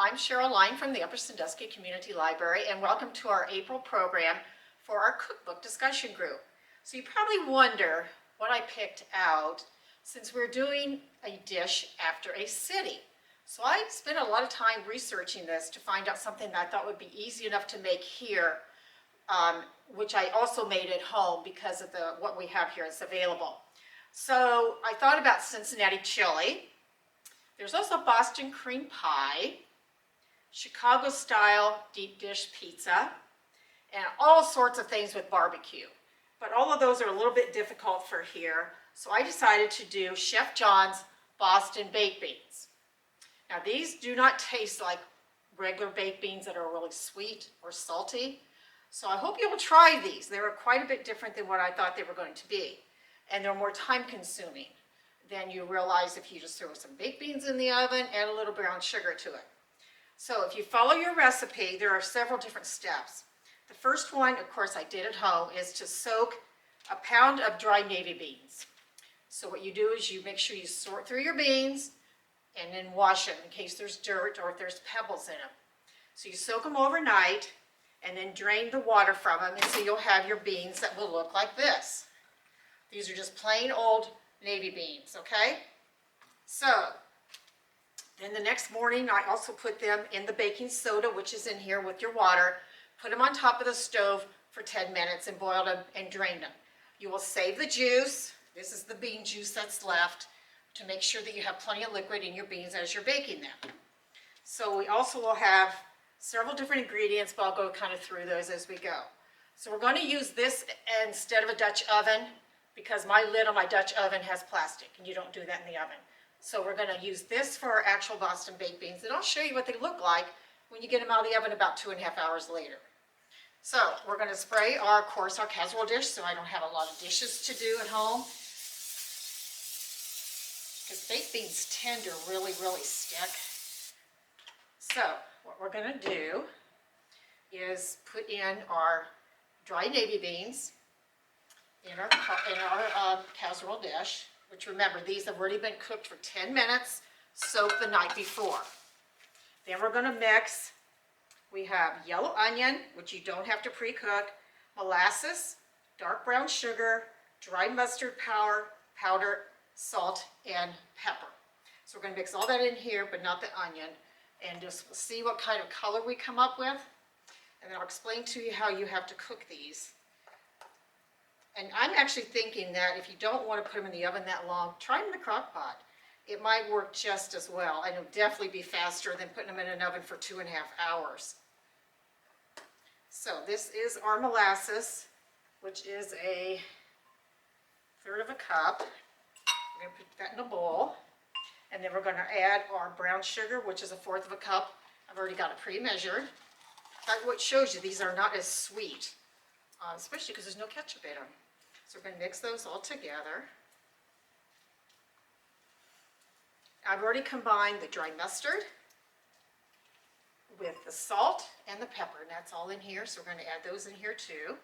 I'm Cheryl from the Upper Sandusky Community Library, and welcome to our April program for our cookbook discussion group. So you probably wonder what I picked out since we're doing a dish after a city. So I spent a lot of time researching this to find out something that I thought would be easy enough to make here, which I also made at home because of what we have here is available. So I thought about Cincinnati chili. There's also Boston cream pie, Chicago style deep dish pizza, and all sorts of things with barbecue. But all of those are a little bit difficult for here, so I decided to do Chef John's Boston baked beans. Now these do not taste like regular baked beans that are really sweet or salty, so I hope you will try these. They were quite a bit different than what I thought they were going to be, and they're more time consuming than you realize if you just throw some baked beans in the oven, add a little brown sugar to it. So if you follow your recipe, there are several different steps. The first one, of course, I did at home, is to soak a pound of dry navy beans. So what you do is you make sure you sort through your beans and then wash them in case there's dirt or if there's pebbles in them. So you soak them overnight and then drain the water from them, and so you'll have your beans that will look like this. These are just plain old navy beans, okay? So then the next morning I also put them in the baking soda, which is in here with your water, put them on top of the stove for 10 minutes and boil them and drain them. You will save the juice. This is the bean juice that's left to make sure that you have plenty of liquid in your beans as you're baking them. So we also will have several different ingredients, but I'll go kind of through those as we go. So we're going to use this instead of a Dutch oven because my lid on my Dutch oven has plastic and you don't do that in the oven. So we're going to use this for our actual Boston baked beans, and I'll show you what they look like when you get them out of the oven about 2.5 hours later. So we're going to spray our casserole dish, so I don't have a lot of dishes to do at home, because baked beans tend to really stick. So what we're going to do is put in our dry navy beans in our casserole dish, which, remember, these have already been cooked for 10 minutes, soaked the night before. Then we're going to mix. We have yellow onion, which you don't have to pre-cook, molasses, dark brown sugar, dry mustard powder, salt, and pepper. So we're going to mix all that in here, but not the onion, and just see what kind of color we come up with. And then I'll explain to you how you have to cook these. And I'm actually thinking that if you don't want to put them in the oven that long, try them in the crock pot. It might work just as well, and it'll definitely be faster than putting them in an oven for 2.5 hours. So this is our molasses, which is a 1/3 of a cup. We're going to put that in a bowl. And then we're going to add our brown sugar, which is a 1/4 of a cup. I've already got it pre-measured. That's what shows you these are not as sweet, especially because there's no ketchup in them. So we're going to mix those all together. I've already combined the dry mustard with the salt and the pepper, and that's all in here, so we're going to add those in here too.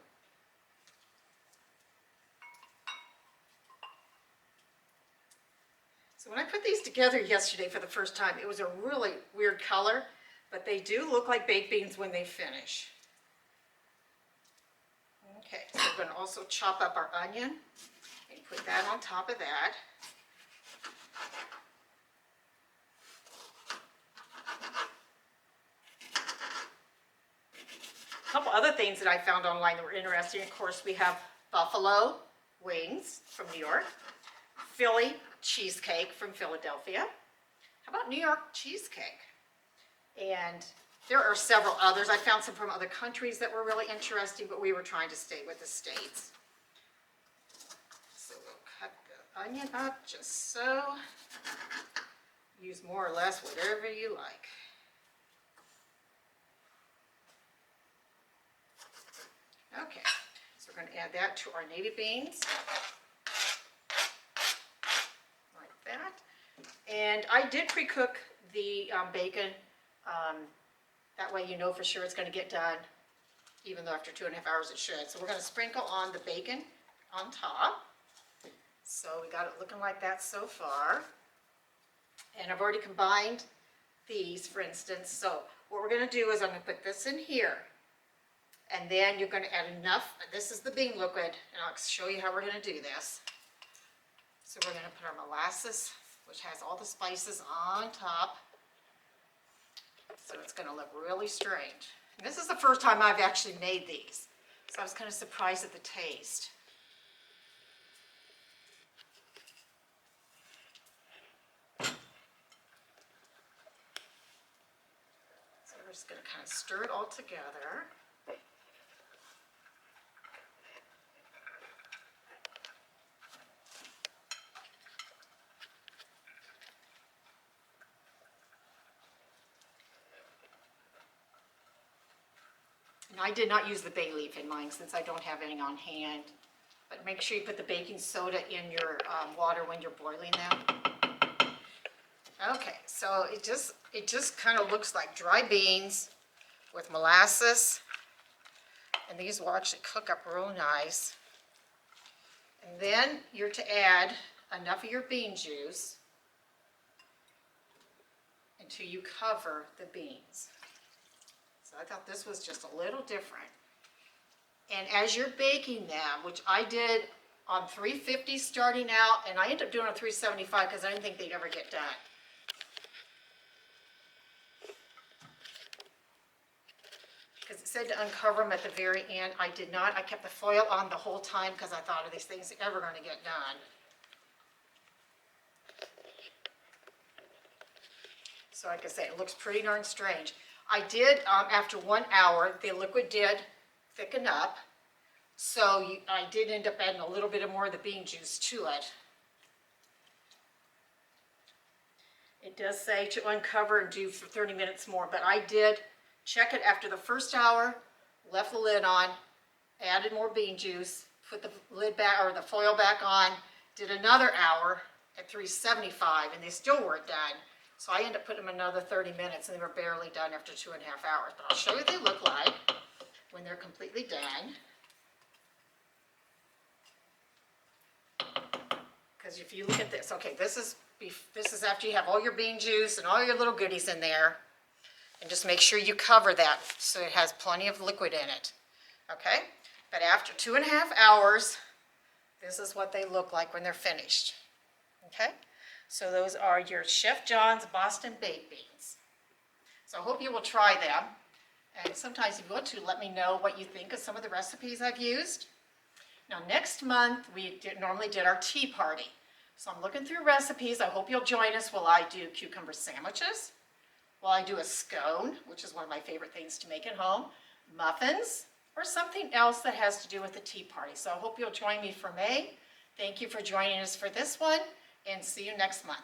So when I put these together yesterday for the first time, it was a really weird color, but they do look like baked beans when they finish. Okay, so we're going to also chop up our onion and put that on top of that. A couple other things that I found online that were interesting. Of course, we have buffalo wings from New York, Philly cheesecake from Philadelphia. How about New York cheesecake? And there are several others. I found some from other countries that were really interesting, but we were trying to stay with the States. So we'll cut the onion up just so. Use more or less whatever you like. Okay, so we're going to add that to our navy beans. Like that. And I did pre-cook the bacon. That way you know for sure it's going to get done, even though after 2.5 hours it should. So we're going to sprinkle on the bacon on top. So we got it looking like that so far. And I've already combined these, for instance. So what we're going to do is I'm going to put this in here. And then you're going to add enough. This is the bean liquid, and I'll show you how we're going to do this. So we're going to put our molasses, which has all the spices, on top. So it's going to look really strange. And this is the first time I've actually made these, so I was kind of surprised at the taste. So we're just going to kind of stir it all together. And I did not use the bay leaf in mine since I don't have any on hand. But make sure you put the baking soda in your water when you're boiling them. Okay, so it just kind of looks like dry beans with molasses. And these will actually cook up real nice. And then you're to add enough of your bean juice until you cover the beans. So I thought this was just a little different. And as you're baking them, which I did on 350 starting out, and I ended up doing on 375 because I didn't think they'd ever get done. Because it said to uncover them at the very end. I did not. I kept the foil on the whole time because I thought, are these things ever going to get done? So like I say, it looks pretty darn strange. I did, after 1 hour, the liquid did thicken up. So I did end up adding a little bit more of the bean juice to it. It does say to uncover and do for 30 minutes more, but I did check it after the first hour, left the lid on, added more bean juice, put the lid back or the foil back on, did another hour at 375, and they still weren't done. So I ended up putting them another 30 minutes, and they were barely done after 2.5 hours. But I'll show you what they look like when they're completely done. Because if you look at this, okay, this is after you have all your bean juice and all your little goodies in there. And just make sure you cover that so it has plenty of liquid in it. Okay? But after 2.5 hours, this is what they look like when they're finished. Okay? So those are your Chef John's Boston Baked Beans. So I hope you will try them. And sometimes if you want to, let me know what you think of some of the recipes I've used. Now next month, we normally did our tea party. So I'm looking through recipes. I hope you'll join us while I do cucumber sandwiches, while I do a scone, which is one of my favorite things to make at home, muffins, or something else that has to do with the tea party. So I hope you'll join me for May. Thank you for joining us for this one, and see you next month.